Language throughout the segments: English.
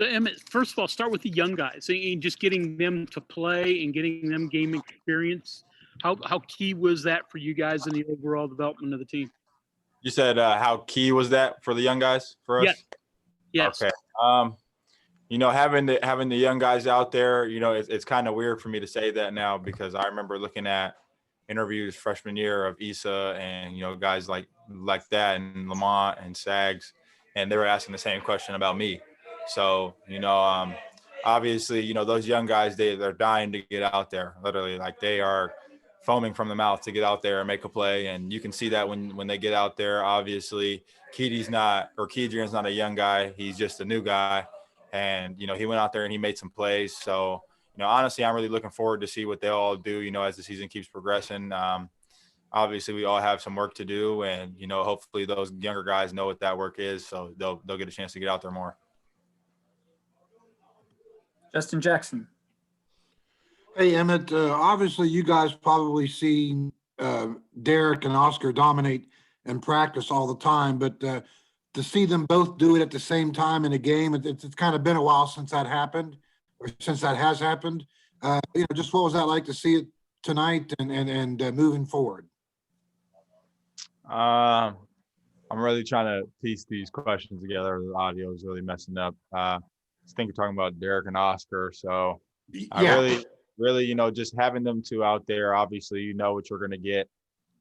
So, Emmitt, first of all, start with the young guys and just getting them to play and getting them game experience. How key was that for you guys in the overall development of the team? You said how key was that for the young guys for us? Yes. Okay. Having the young guys out there, it's kind of weird for me to say that now because I remember looking at interviews freshman year of Issa and guys like that and Lamont and Sags, and they were asking the same question about me. So obviously those young guys they're dying to get out there. Literally, like they are foaming from the mouth to get out there and make a play, and you can see that when they get out there. Obviously, Kedrian's not a young guy; he's just a new guy, and he went out there and he made some plays. So honestly, I'm really looking forward to see what they all do. As the season keeps progressing. Obviously, we all have some work to do, and hopefully those younger guys know what that work is, so they'll get a chance to get out there more. Justin Jackson. Hey, Emmitt, obviously you guys probably see Derek and Oscar dominate in practice all the time, but to see them both do it at the same time in a game, it's kind of been a while since that happened, or since that has happened. Just what was that like to see it tonight and moving forward? I'm really trying to piece these questions together. The audio is really messing up. I think you're talking about Derek and Oscar, so I really, just having them two out there, obviously, what you're going to get.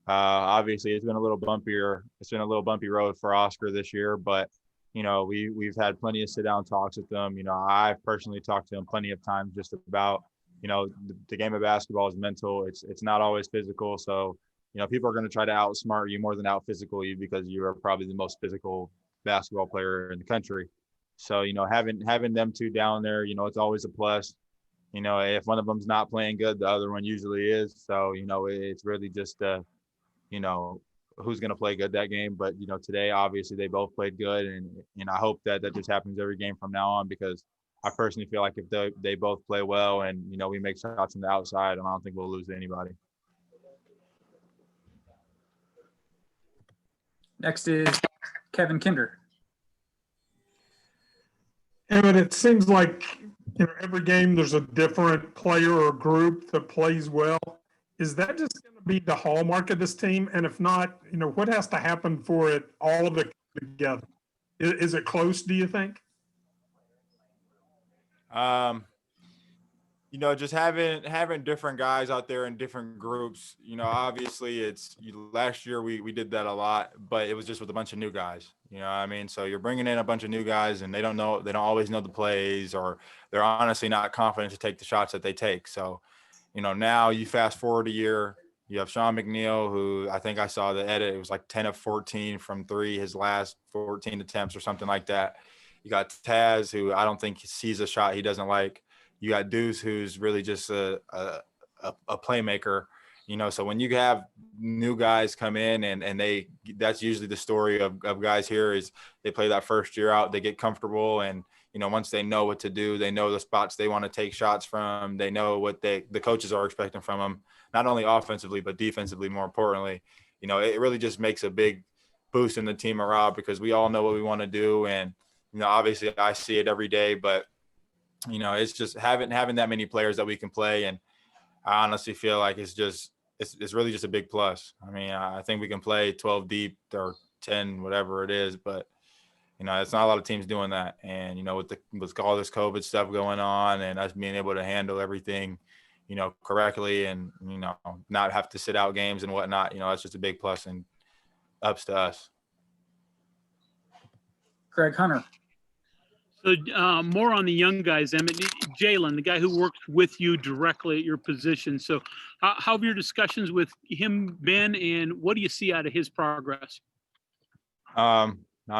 Obviously, it's been a little bumpier. It's been a little bumpy road for Oscar this year, but, we've had plenty of sit-down talks with them. I've personally talked to them plenty of times just about, the game of basketball is mental. It's not always physical. So, people are going to try to outsmart you more than out-physical you because you are probably the most physical basketball player in the country. So, having them two down there, it's always a plus. If one of them's not playing good, the other one usually is. So, it's really just, who's going to play good that game. But, today, obviously, they both played good. And I hope that just happens every game from now on because I personally feel like if they both play well and, we make shots from the outside, I don't think we'll lose to anybody. Next is Kevin Kinder. Emmitt, it seems like every game there's a different player or group that plays well. Is that just going to be the hallmark of this team? And if not, what has to happen for it all of it together? Is it close, do you think? Just having different guys out there in different groups, obviously last year we did that a lot, but it was just with a bunch of new guys, So you're bringing in a bunch of new guys and they don't always know the plays, or they're honestly not confident to take the shots that they take. So, now you fast forward a year, you have Sean McNeil, who I think I saw the edit. It was like 10 of 14 from three, his last 14 attempts or something like that. You got Taz, who I don't think sees a shot he doesn't like. You got Deuce, who's really just a playmaker, So when you have new guys come in and that's usually the story of guys here is they play that first year out, they get comfortable, and once they know what to do, they know the spots they want to take shots from, they know what the coaches are expecting from them, not only offensively but defensively. More importantly, it really just makes a big boost in the team morale because we all know what we want to do, and obviously I see it every day, but. It's just having that many players that we can play. And I honestly feel like it's really just a big plus. I mean, I think we can play 12 deep or 10, whatever it is, but, it's not a lot of teams doing that. And, with all this COVID stuff going on and us being able to handle everything, correctly and, not have to sit out games and whatnot, it's just a big plus and ups to us. Greg Hunter. So more on the young guys, Emmitt. Jalen, the guy who works with you directly at your position. So how have your discussions with him been, and what do you see out of his progress? I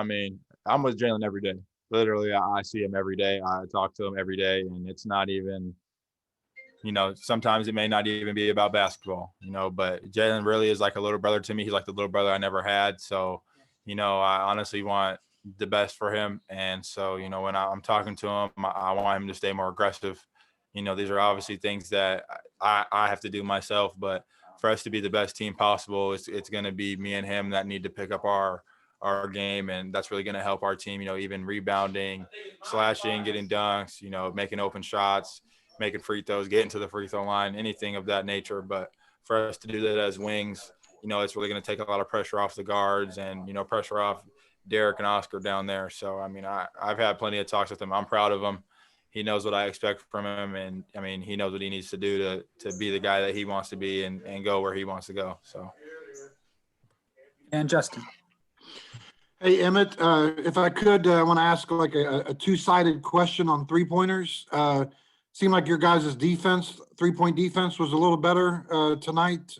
mean, I'm with Jalen every day. Literally, I see him every day. I talk to him every day, and it's not even, sometimes it may not even be about basketball, but Jalen really is like a little brother to me. He's like the little brother I never had. So, I honestly want the best for him. And so, when I'm talking to him, I want him to stay more aggressive. These are obviously things that I have to do myself, but for us to be the best team possible, it's going to be me and him that need to pick up our our game, and that's really going to help our team, even rebounding, slashing, getting dunks, making open shots, making free throws, getting to the free throw line, anything of that nature. But for us to do that as wings, it's really going to take a lot of pressure off the guards and, pressure off Derek and Oscar down there. So, I've had plenty of talks with him. I'm proud of him. He knows what I expect from him. And, he knows what he needs to do to be the guy that he wants to be and go where he wants to go. So. And Justin. Hey, Emmett, if I could, I want to ask like a two-sided question on three-pointers. Seemed like your guys' defense, three-point defense was a little better tonight.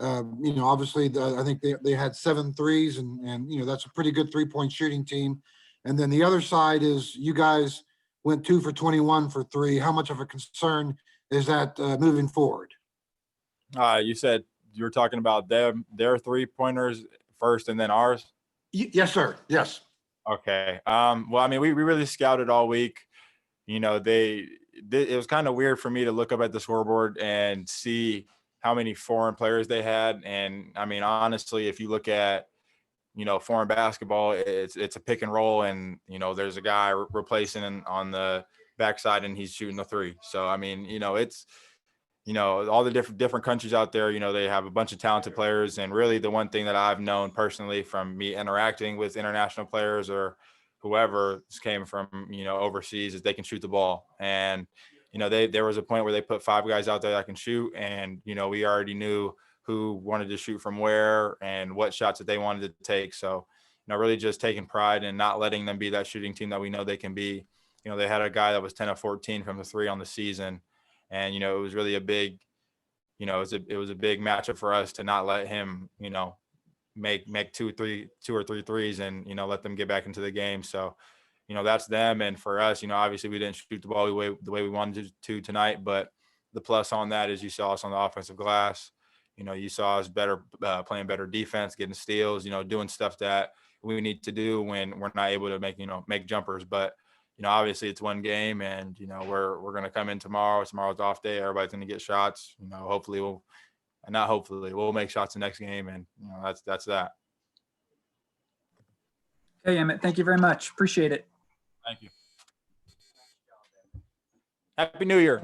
Obviously, I think they had 7 threes, and that's a pretty good three-point shooting team. And then the other side is you guys went 2 for 21 for 3. How much of a concern is that moving forward? You said you were talking about their three-pointers first and then ours? Yes, sir. Yes. Okay. Well, we really scouted all week. It was kind of weird for me to look up at the scoreboard and see how many foreign players they had. And honestly, if you look at, foreign basketball, it's a pick and roll, and, there's a guy replacing on the backside and he's shooting the three. So, it's, all the different countries out there, they have a bunch of talented players. And really the one thing that I've known personally from me interacting with international players or whoever came from, overseas is they can shoot the ball. And, there was a point where they put 5 guys out there that can shoot. And, we already knew who wanted to shoot from where and what shots that they wanted to take. So, really just taking pride and not letting them be that shooting team that we know they can be. They had a guy that was 10 of 14 from the 3 on the season. And, it was really a big, it was a big matchup for us to not let him, make 2 or 3 threes and, let them get back into the game. So, that's them. And for us, obviously we didn't shoot the ball the way we wanted to tonight, but the plus on that is you saw us on the offensive glass. You saw us better, playing better defense, getting steals, doing stuff that we need to do when we're not able to make jumpers. But, obviously it's one game, and, we're going to come in tomorrow. Tomorrow's off day. Everybody's going to get shots. Hopefully we'll make shots the next game. And, that's that. Okay, Emmitt, thank you very much. Appreciate it. Thank you. Happy New Year.